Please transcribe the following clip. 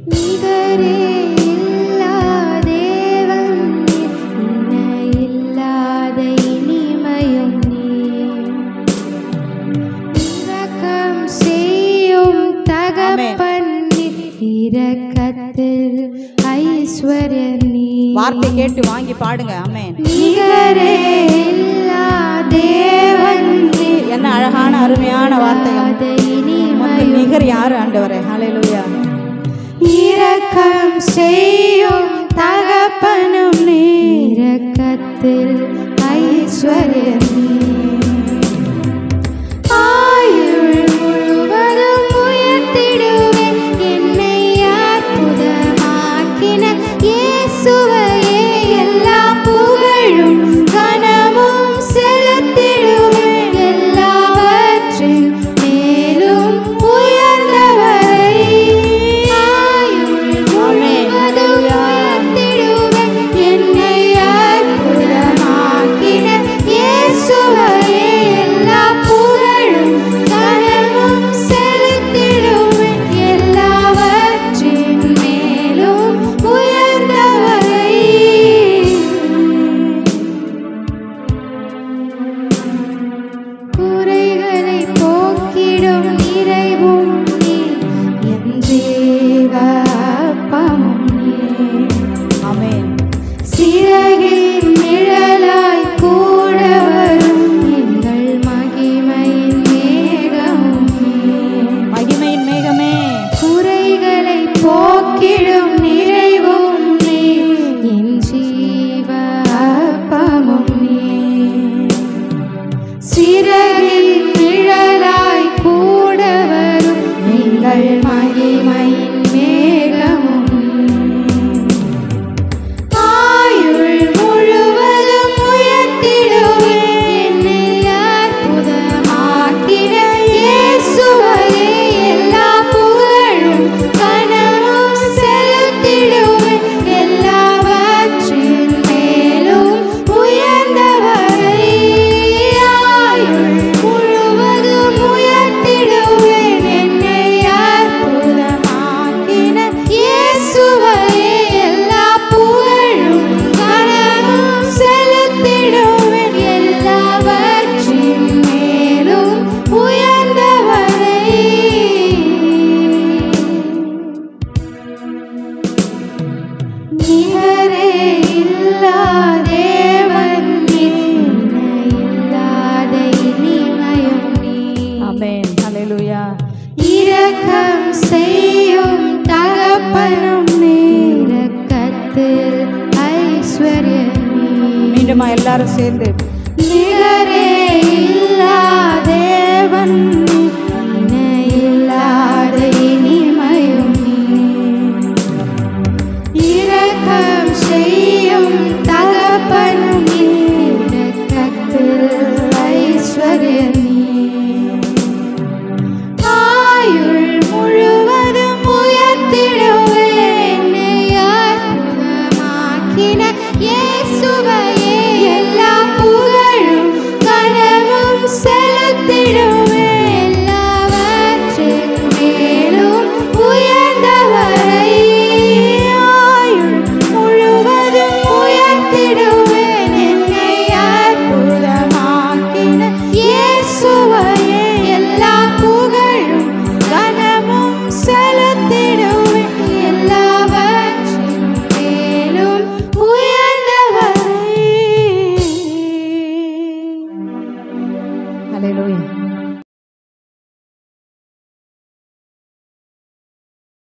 நிகரே இல்லா தேவன் இணையில்லாத இனிமையும் நீர். இரக்கம் செய்யும் தகப்பன் இரக்கத்தில் ஐஸ்வர்யம் நீர். வார்த்தை கேட்டு வாங்கி பாடுங்க. ஆமென். நிகரே இல்லா தேவன் என்ன அழகான அருமையான வார்த்தைகள். நிகர் யாரு ஆண்டவரே? ஹல்லேலூயா. இரக்கம் செய்யும் தகப்பனும் நீர். இரக்கத்தில் ஐஸ்வர்யம் நீர். ஆயுள் முழுவதும் உயர்த்திடுவேன் என்னை அற்புதமாக்கின இயேசுவையே. எல்லா புகழும் கனமும் செலுத்திடுவேன் எல்லாவற்றின் மேலும் உயர்ந்தவரை. ஆயுள் முழுவதும் உயர்த்திடுவேன் என்னை அற்புதமாக்கின இயேசுவையே. எல்லா புகழும் கனமும் செலுத்திடுவேன் எல்லாவற்றின் மேலும் உயர்ந்தவரை. குறைகளை போக்கிடும் நிறைவும் நீர். என் ஜீவ அப்பமும் நீர். ஆமென். சிறகின் நிழலாய் கூட வரும் எங்கள் மகிமையின் மேகமும் நீர். மகிமையின் மேகமே. குறைகளை போக்கிடும் நிறைவும் நீர். என் ஜீவ அப்பமும் நீர். சிறகின் நிழலாய் கூட வரும் எங்கள் மகிமையின் மேகமும் நீர். ஆயுள் முழுவதும் உயர்த்திடுவேன் என்னை அற்புதமாக்கின இயேசுவையே. எல்லா புகழும் கனமும் செலுத்திடுவேன் எல்லாவற்றின் மேலும் உயர்ந்தவரை. ஆயுள் முழுவதும் உயர்த்திடுவேன் என்னை அற்புதமாக்கின இயேசுவையே. எல்லா புகழும் கனமும் செலுத்திடுவேன் எல்லாவற்றின் மேலும் உயர்ந்தவரை. நிகரே இல்லா தேவன் இணையில்லாத இனிமையும் நீர். ஆமென். ஹல்லேலூயா. இரக்கம் செய்யும் தகப்பனும் நீர். இரக்கத்தில் ஐஸ்வர்யம் நீர். மீண்டுமா எல்லாரும் சேர்ந்து நிகரே இல்லா தேவன் இணையில்லாத இனிமையும் நீர். இரக்கம் செய்யும் தகப்பனும் நீர். இரக்கத்தில் ஐஸ்வர்யம் நீர். ஆயுள் முழுவதும் உயர்த்திடுவேன் என்னை அற்புதமாக்கின இயேசுவையே. எல்லா புகழும் கனமும் செலுத்திடுவேன் எல்லாவற்றின் மேலும் உயர்ந்தவரை. ஆயுள் முழுவதும் உயர்த்திடுவேன் என்னை அற்புதமாக்கின இயேசுவையே. எல்லா புகழும் கனமும் செலுத்திடுவேன் எல்லாவற்றின் மேலும் உயர்ந்தவரை. ஹல்லேலூயா.